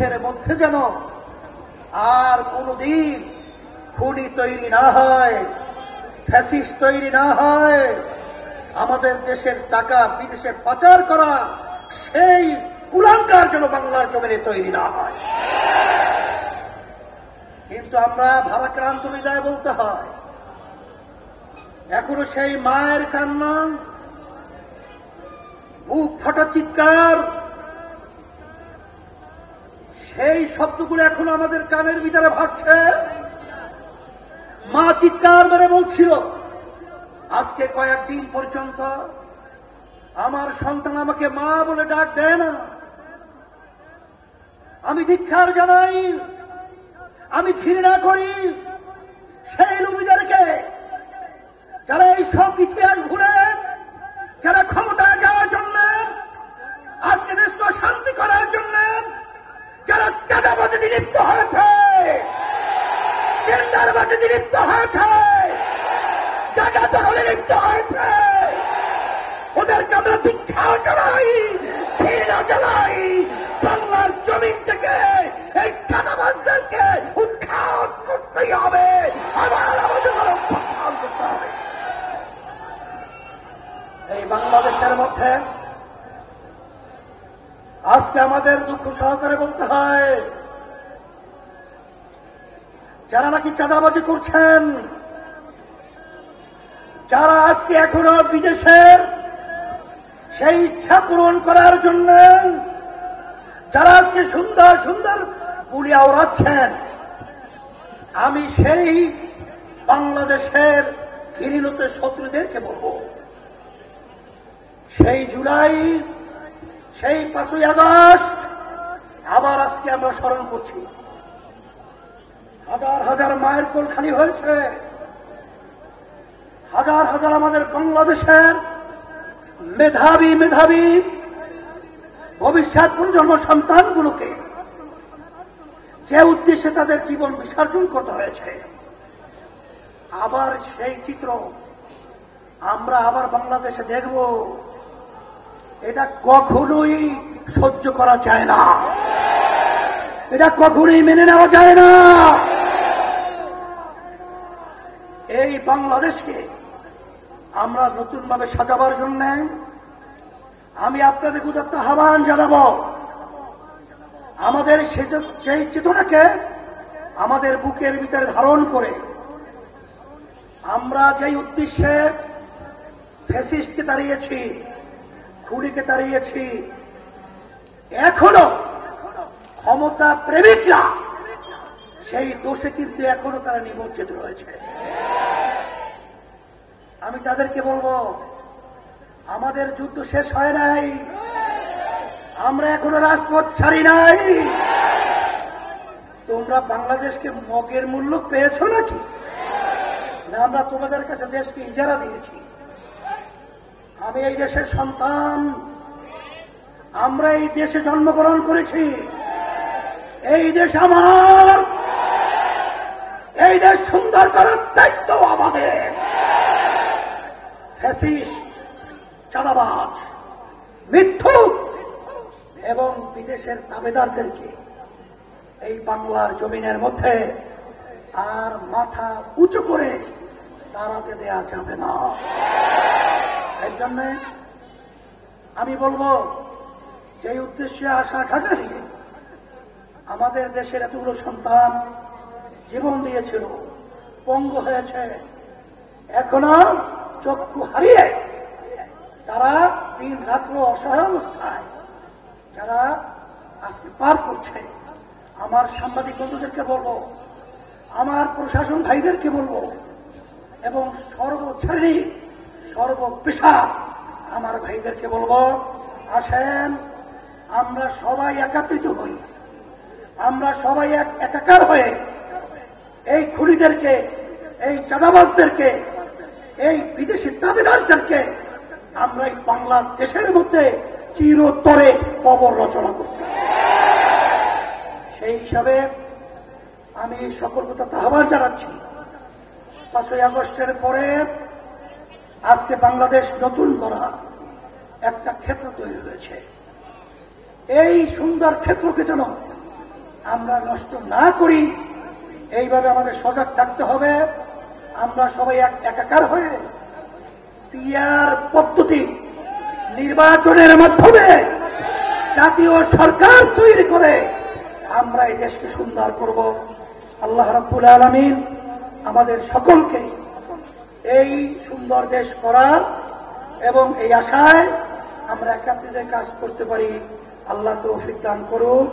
এর মধ্যে যেন আর কোনদিন খুনি তৈরি না হয়, ফ্যাসিস্ট তৈরি না হয়, আমাদের দেশের টাকা বিদেশে পাচার করা সেই কুলাঙ্গার যেন বাংলার জমিনে তৈরি না হয়। কিন্তু আমরা ভারাক্রান্ত হৃদয়ে বলতে হয়, এখনো সেই মায়ের কান্না, বুক ফাটা চিৎকার, সেই শব্দগুলো এখনো আমাদের কানের ভিতরে ভাসছে। মা চিৎকার মেরে বলছিল, আজকে কয়েকদিন পর্যন্ত আমার সন্তান আমাকে মা বলে ডাক দেয় না। আমি ধিক্কার জানাই, আমি ঘৃণা করি সেই লোভীদেরকে, যারা এই সব ইতিহাস ভুলে, যারা ক্ষমতায় যাওয়ার জন্য, আজকে দেশকে শান্তি করার জন্য যারা চাঁদাবাজে লিপ্ত হয়েছে, টেন্ডারবাজে লিপ্ত হয়েছে, জায়গা দখলে লিপ্ত হয়েছে, ওদেরকে আমরা ধিক্কার জানাই, ঘৃণা জানাই। বাংলার জমিন থেকে এই চাঁদাবাজদেরকে উৎখাত করতেই হবে, আবার আমাদের প্রত্যাহার করতে হবে। এই বাংলাদেশের মধ্যে আজকে আমাদের দুঃখ সহকারে বলতে হয়, যারা নাকি চাঁদাবাজি করছেন, যারা আজকে এখনো বিদেশের সেই ইচ্ছা পূরণ করার জন্য যারা আজকে সুন্দর সুন্দর পুলিয়া ওড়াচ্ছেন, আমি সেই বাংলাদেশের ঘৃণিত শত্রুদেরকে বলব, সেই জুলাই, সেই 5ই আগস্ট আবার আজকে আমরা স্মরণ করছি। হাজার হাজার মায়ের কোল খালি হয়েছে, হাজার হাজার আমাদের বাংলাদেশের মেধাবী মেধাবী ভবিষ্যৎ প্রজন্ম সন্তানগুলোকে যে উদ্দেশ্যে তাদের জীবন বিসর্জন করতে হয়েছে, আবার সেই চিত্র আমরা আবার বাংলাদেশে দেখব, এটা কখনোই সহ্য করা যায় না, এটা কখনোই মেনে নেওয়া যায় না। এই বাংলাদেশকে আমরা নতুনভাবে সাজাবার জন্য আমি আপনাদের উদাত্ত আহ্বান জানাব, আমাদের সেই চেতনাকে আমাদের বুকের ভিতরে ধারণ করে আমরা যেই উদ্দেশ্যে ফ্যাসিস্টকে তাড়িয়েছি, খুনিকে তাড়িয়েছি, এখনো ক্ষমতা প্রেমিকরা সেই দোষে কিন্তু এখনো তারা নিমজ্জিত রয়েছে। আমি তাদেরকে বলবো, আমাদের যুদ্ধ শেষ হয় নাই, আমরা এখনো রাজপথ ছাড়ি নাই। তোমরা বাংলাদেশকে মগের মূল্য পেয়েছো নাকি? না আমরা তোমাদের কাছে দেশকে ইজারা দিয়েছি? আমি এই দেশের সন্তান, আমরা এই দেশে জন্মগ্রহণ করেছি, এই দেশ আমার, এই দেশ সুন্দর করার দায়িত্ব আমাদের। ফ্যাসিস্ট, চাঁদাবাজ, মিথ্যুক এবং বিদেশের দাবেদারদেরকে এই বাংলার জমিনের মধ্যে আর মাথা উঁচু করে দাঁড়াতে দেয়া যাবে না। এর জন্য আমি বলবো, যে উদ্দেশ্যে আশা খাজারি আমাদের দেশের এতগুলো সন্তান জীবন দিয়েছিল, পঙ্গু হয়েছে, এখনো চক্ষু হারিয়ে তারা দিন রাত্র অসহায় অবস্থায় যারা আজকে পার করছে, আমার সাংবাদিক বন্ধুদেরকে বলবো, আমার প্রশাসন ভাইদেরকে বলবো, এবং সর্বশ্রেণী সর্বপেশা আমার ভাইদেরকে বলবো, আসেন আমরা সবাই একত্রিত হই, আমরা সবাই একাকার হয়ে এই খুনিদেরকে, এই চাঁদাবাজদেরকে, এই বিদেশি দাবিদারদেরকে আমরা এই বাংলাদেশের মধ্যে চিরতরে কবর রচনা করতে। সেই হিসাবে আমি সকল কথা আহ্বান জানাচ্ছি, 5ই আগস্টের পরে আজকে বাংলাদেশ নতুন করা একটা ক্ষেত্র তৈরি হয়েছে। এই সুন্দর ক্ষেত্রকে যেন আমরা নষ্ট না করি, এইভাবে আমাদের সজাগ থাকতে হবে। আমরা সবাই একাকার হয়ে পিআর পদ্ধতি নির্বাচনের মাধ্যমে জাতীয় সরকার তৈরি করে আমরা এই দেশকে সুন্দর করব। আল্লাহ রাব্বুল আলামিন আমাদের সকলকে এই সুন্দর দেশ করার এবং এই আশায় আমরা একাত্রিত কাজ করতে পারি আল্লাহ তৌফিক দান করুন।